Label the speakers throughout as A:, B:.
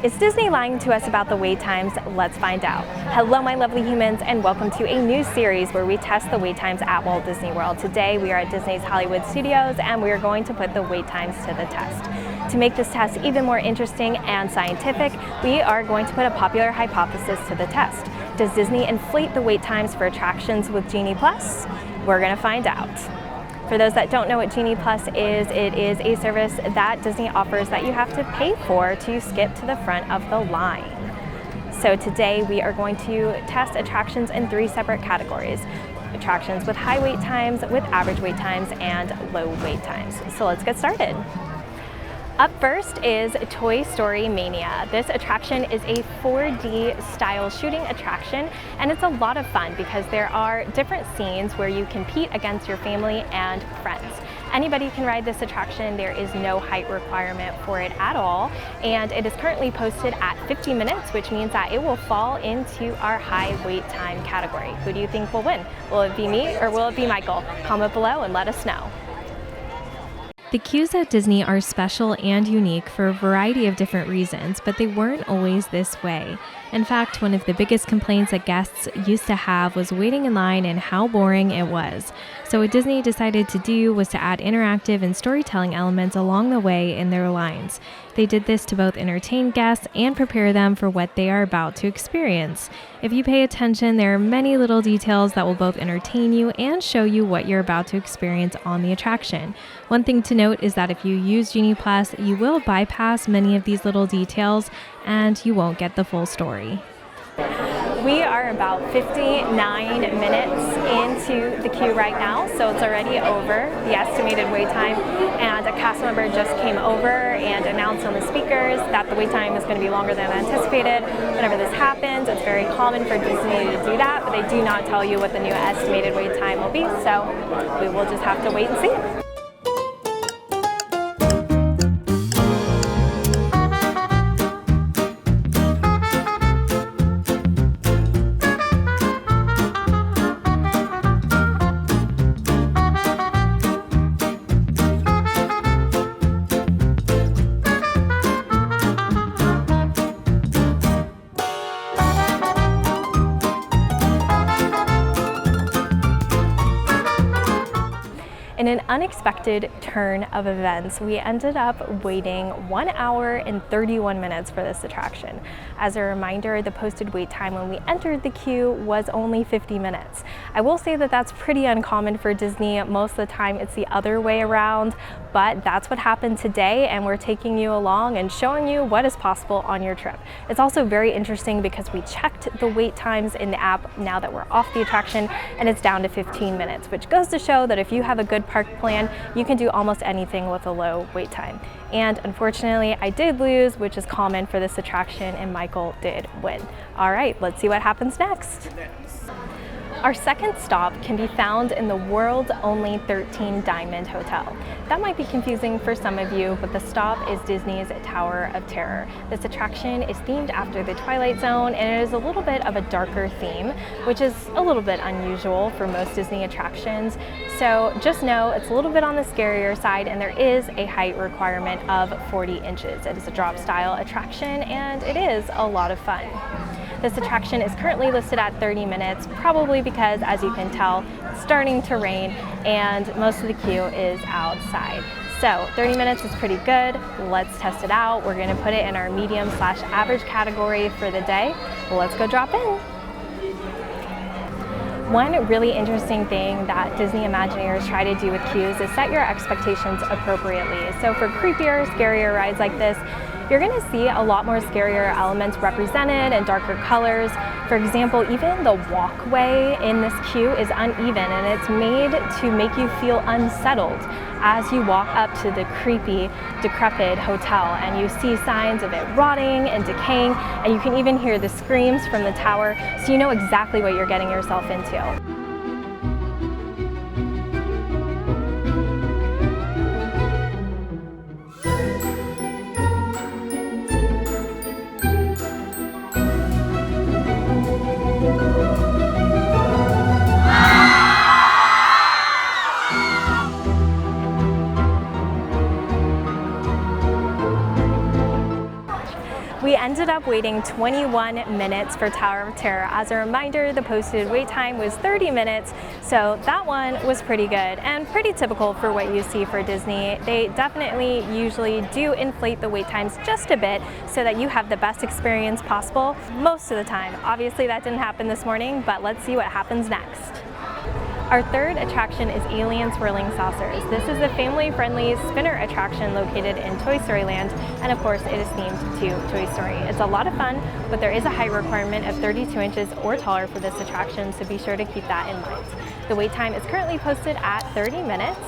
A: Is Disney lying to us about the wait times? Let's find out. Hello, my lovely humans, and welcome to a new series where we test the wait times at Walt Disney World. Today, we are at Disney's Hollywood Studios, and we are going to put the wait times to the test. To make this test even more interesting and scientific, we are going to put a popular hypothesis to the test. Does Disney inflate the wait times for attractions with Genie Plus? We're going to find out. For those that don't know what Genie Plus is, it is a service that Disney offers that you have to pay for to skip to the front of the line. So today we are going to test attractions in 3 separate categories. Attractions with high wait times, with average wait times, and low wait times. So let's get started. Up first is Toy Story Mania. This attraction is a 4D style shooting attraction, and it's a lot of fun because there are different scenes where you compete against your family and friends. Anybody can ride this attraction. There is no height requirement for it at all, and it is currently posted at 50 minutes, which means that it will fall into our high wait time category. Who do you think will win? Will it be me or will it be Michael? Comment below and let us know.
B: The queues at Disney are special and unique for a variety of different reasons, but they weren't always this way. In fact, one of the biggest complaints that guests used to have was waiting in line and how boring it was. So what Disney decided to do was to add interactive and storytelling elements along the way in their lines. They did this to both entertain guests and prepare them for what they are about to experience. If you pay attention, there are many little details that will both entertain you and show you what you're about to experience on the attraction. One thing to note is that if you use Genie Plus, you will bypass many of these little details and you won't get the full story.
A: We are about 59 minutes into the queue right now, so it's already over the estimated wait time, and a cast member just came over and announced on the speakers that the wait time is going to be longer than anticipated. Whenever this happens, it's very common for Disney to do that, but they do not tell you what the new estimated wait time will be, so we will just have to wait and see. In an unexpected turn of events, we ended up waiting 1 hour and 31 minutes for this attraction. As a reminder, the posted wait time when we entered the queue was only 50 minutes. I will say that that's pretty uncommon for Disney. Most of the time it's the other way around, but that's what happened today, and we're taking you along and showing you what is possible on your trip. It's also very interesting because we checked the wait times in the app now that we're off the attraction, and it's down to 15 minutes, which goes to show that if you have a good park plan, you can do almost anything with a low wait time. And unfortunately, I did lose, which is common for this attraction, and Michael did win. All right, let's see what happens next. Our second stop can be found in the world's only 13 Diamond Hotel. That might be confusing for some of you, but the stop is Disney's Tower of Terror. This attraction is themed after the Twilight Zone, and it is a little bit of a darker theme, which is a little bit unusual for most Disney attractions. So just know it's a little bit on the scarier side, and there is a height requirement of 40 inches. It is a drop style attraction, and it is a lot of fun. This attraction is currently listed at 30 minutes, probably because, as you can tell, it's starting to rain and most of the queue is outside. So 30 minutes is pretty good. Let's test it out. We're going to put it in our medium/average category for the day. Let's go drop in. One really interesting thing that Disney Imagineers try to do with queues is set your expectations appropriately. So for creepier, scarier rides like this, you're going to see a lot more scarier elements represented and darker colors. For example, even the walkway in this queue is uneven, and it's made to make you feel unsettled as you walk up to the creepy, decrepit hotel, and you see signs of it rotting and decaying, and you can even hear the screams from the tower, so you know exactly what you're getting yourself into. We ended up waiting 21 minutes for Tower of Terror. As a reminder, the posted wait time was 30 minutes, so that one was pretty good and pretty typical for what you see for Disney. They definitely usually do inflate the wait times just a bit so that you have the best experience possible most of the time. Obviously that didn't happen this morning, but let's see what happens next. Our third attraction is Alien Swirling Saucers. This is a family-friendly spinner attraction located in Toy Story Land, and of course it is themed to Toy Story. It's a lot of fun, but there is a height requirement of 32 inches or taller for this attraction, so be sure to keep that in mind. The wait time is currently posted at 30 minutes,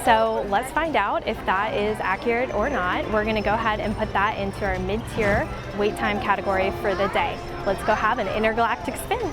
A: so let's find out if that is accurate or not. We're gonna go ahead and put that into our mid-tier wait time category for the day. Let's go have an intergalactic spin.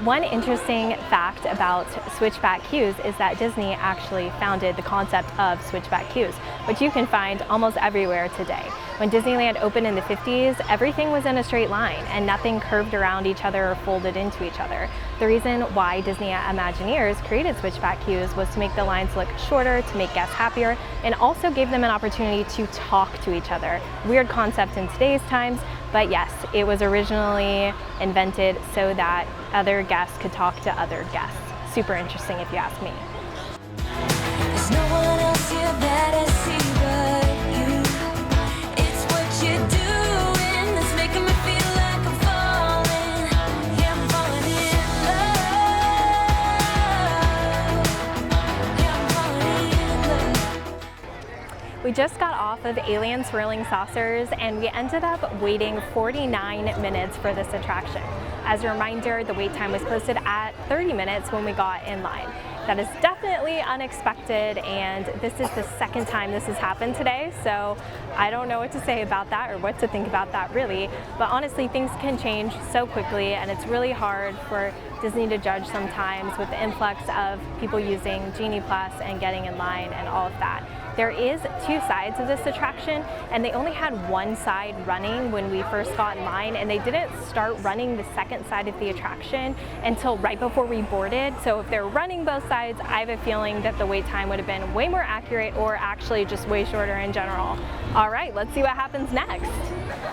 A: One interesting fact about switchback queues is that Disney actually founded the concept of switchback queues, which you can find almost everywhere today. When Disneyland opened in the 50s, everything was in a straight line and nothing curved around each other or folded into each other. The reason why Disney Imagineers created switchback queues was to make the lines look shorter, to make guests happier, and also gave them an opportunity to talk to each other. Weird concept in today's times, but yes, it was originally invented so that other guests could talk to other guests. Super interesting if you ask me.
C: There's no one else here that I see but you. It's what you're doing that's making me feel like I'm falling. Yeah, I'm falling in love. Yeah, I'm falling in love.
A: We just got off of Alien Swirling Saucers and we ended up waiting 49 minutes for this attraction. As a reminder, the wait time was posted at 30 minutes when we got in line. That is definitely unexpected, and this is the second time this has happened today, so I don't know what to say about that or what to think about that really, but honestly things can change so quickly and it's really hard for Disney to judge sometimes with the influx of people using Genie Plus and getting in line and all of that. There is two sides of this attraction, and they only had one side running when we first got in line, and they didn't start running the second side of the attraction until right before we boarded. So if they're running both sides, I have a feeling that the wait time would have been way more accurate or actually just way shorter in general. All right, let's see what happens next.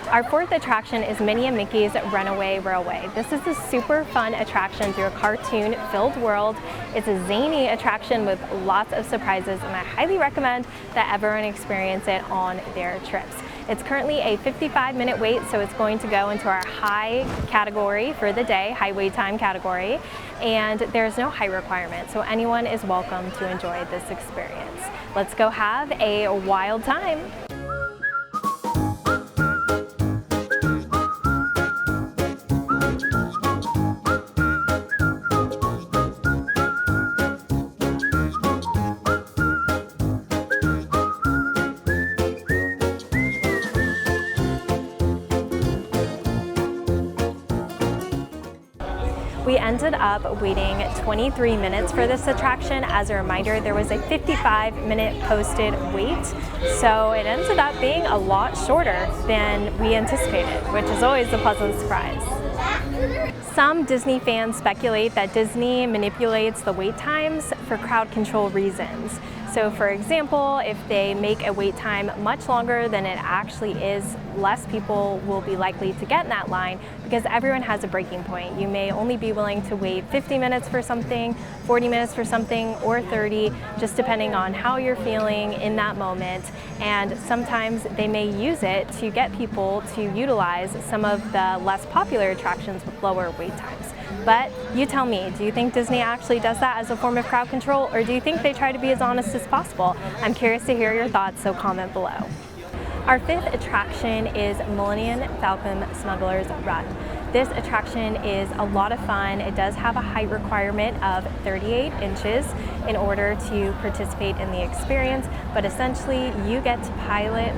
A: Our fourth attraction is Minnie and Mickey's Runaway Railway. This is a super fun attraction through a cartoon-filled world. It's a zany attraction with lots of surprises, and I highly recommend that everyone experience it on their trips. It's currently a 55-minute wait, so it's going to go into our high category for the day, high wait time category, and there's no height requirement, so anyone is welcome to enjoy this experience. Let's go have a wild time. We ended up waiting 23 minutes for this attraction. As a reminder, there was a 55-minute posted wait, so it ended up being a lot shorter than we anticipated, which is always a pleasant surprise. Some Disney fans speculate that Disney manipulates the wait times for crowd control reasons. So for example, if they make a wait time much longer than it actually is, less people will be likely to get in that line because everyone has a breaking point. You may only be willing to wait 50 minutes for something, 40 minutes for something, or 30, just depending on how you're feeling in that moment. And sometimes they may use it to get people to utilize some of the less popular attractions with lower wait times. But you tell me, do you think Disney actually does that as a form of crowd control, or do you think they try to be as honest as possible? I'm curious to hear your thoughts, so comment below. Our fifth attraction is Millennium Falcon Smuggler's Run. This attraction is a lot of fun. It does have a height requirement of 38 inches in order to participate in the experience, but essentially you get to pilot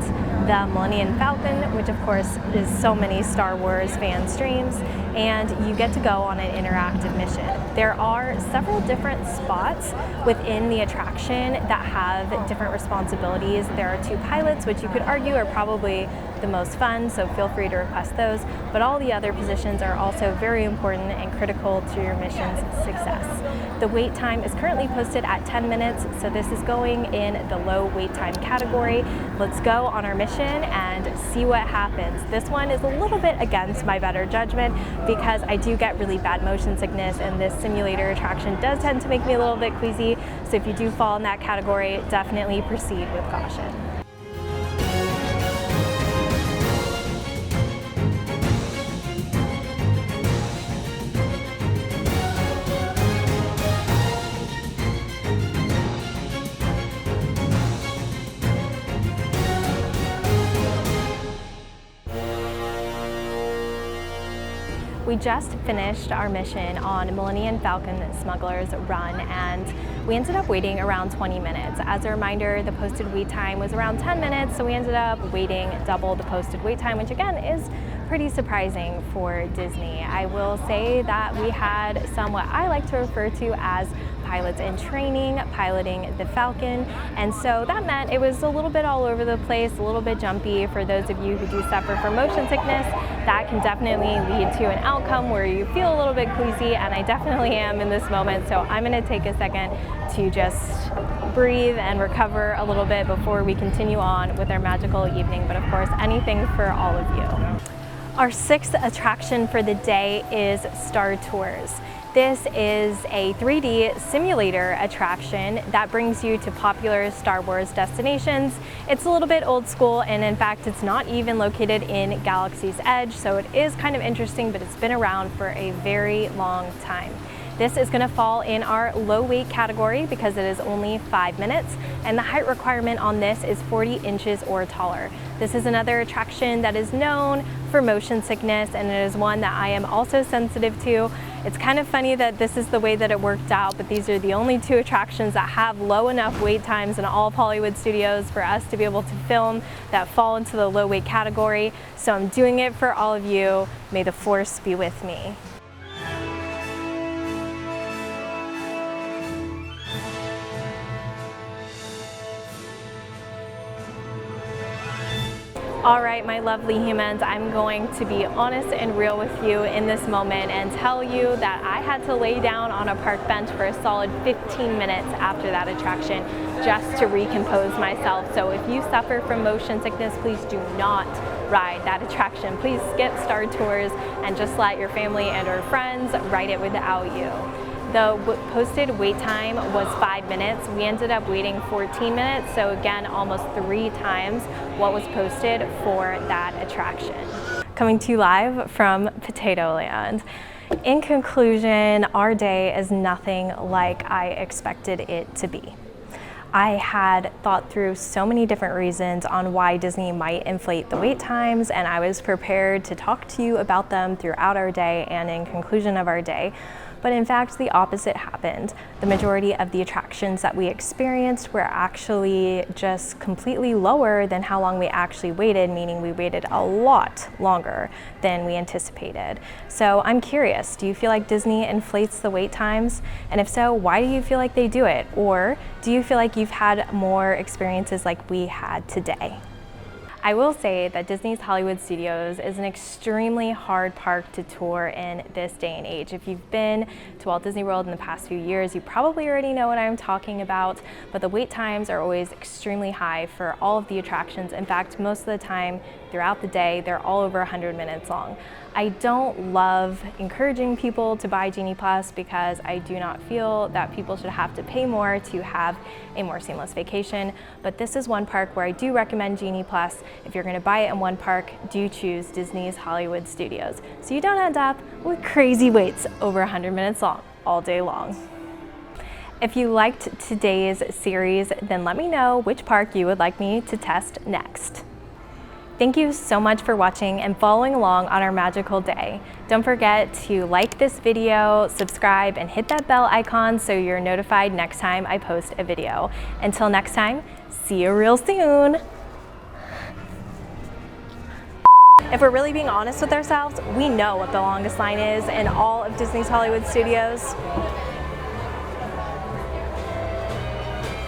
A: the Millennium Falcon, which of course is so many Star Wars fans' dreams, and you get to go on an interactive mission. There are several different spots within the attraction that have different responsibilities. There are two pilots, which you could argue are probably the most fun, so feel free to request those. But all the other positions are also very important and critical to your mission's success. The wait time is currently posted at 10 minutes, so this is going in the low wait time category. Let's go on our mission and see what happens. This one is a little bit against my better judgment because I do get really bad motion sickness, and this simulator attraction does tend to make me a little bit queasy. So if you do fall in that category, definitely proceed with caution. We just finished our mission on Millennium Falcon Smuggler's Run, and we ended up waiting around 20 minutes. As a reminder, the posted wait time was around 10 minutes, so we ended up waiting double the posted wait time, which again is pretty surprising for Disney. I will say that we had some what I like to refer to as pilots in training, piloting the Falcon, and so that meant it was a little bit all over the place, a little bit jumpy. For those of you who do suffer from motion sickness, that can definitely lead to an outcome where you feel a little bit queasy, and I definitely am in this moment, so I'm going to take a second to just breathe and recover a little bit before we continue on with our magical evening, but of course anything for all of you. Our sixth attraction for the day is Star Tours. This is a 3D simulator attraction that brings you to popular Star Wars destinations. It's a little bit old school, and in fact it's not even located in Galaxy's Edge, so it is kind of interesting, but it's been around for a very long time. This is going to fall in our low weight category because it is only 5 minutes, and the height requirement on this is 40 inches or taller. This is another attraction that is known for motion sickness, and it is one that I am also sensitive to. It's kind of funny that this is the way that it worked out, but these are the only two attractions that have low enough wait times in all of Hollywood studios for us to be able to film that fall into the low weight category. So I'm doing it for all of you. May the force be with me. All right, my lovely humans, I'm going to be honest and real with you in this moment and tell you that I had to lay down on a park bench for a solid 15 minutes after that attraction just to recompose myself. So if you suffer from motion sickness, please do not ride that attraction. Please skip Star Tours and just let your family and or friends ride it without you. The posted wait time was 5 minutes. We ended up waiting 14 minutes, so again, almost 3 times what was posted for that attraction. Coming to you live from Potato Land. In conclusion, our day is nothing like I expected it to be. I had thought through so many different reasons on why Disney might inflate the wait times, and I was prepared to talk to you about them throughout our day and in conclusion of our day. But in fact, the opposite happened. The majority of the attractions that we experienced were actually just completely lower than how long we actually waited, meaning we waited a lot longer than we anticipated. So I'm curious, do you feel like Disney inflates the wait times? And if so, why do you feel like they do it? Or do you feel like you've had more experiences like we had today? I will say that Disney's Hollywood Studios is an extremely hard park to tour in this day and age. If you've been to Walt Disney World in the past few years, you probably already know what I'm talking about, but the wait times are always extremely high for all of the attractions. In fact, most of the time throughout the day, they're all over 100 minutes long. I don't love encouraging people to buy Genie Plus because I do not feel that people should have to pay more to have a more seamless vacation, but this is one park where I do recommend Genie Plus. If you're going to buy it in one park, do choose Disney's Hollywood Studios, so you don't end up with crazy waits over 100 minutes long all day long. If you liked today's series, then let me know which park you would like me to test next. Thank you so much for watching and following along on our magical day. Don't forget to like this video, subscribe, and hit that bell icon so you're notified next time I post a video. Until next time, see you real soon. If we're really being honest with ourselves, we know what the longest line is in all of Disney's Hollywood Studios.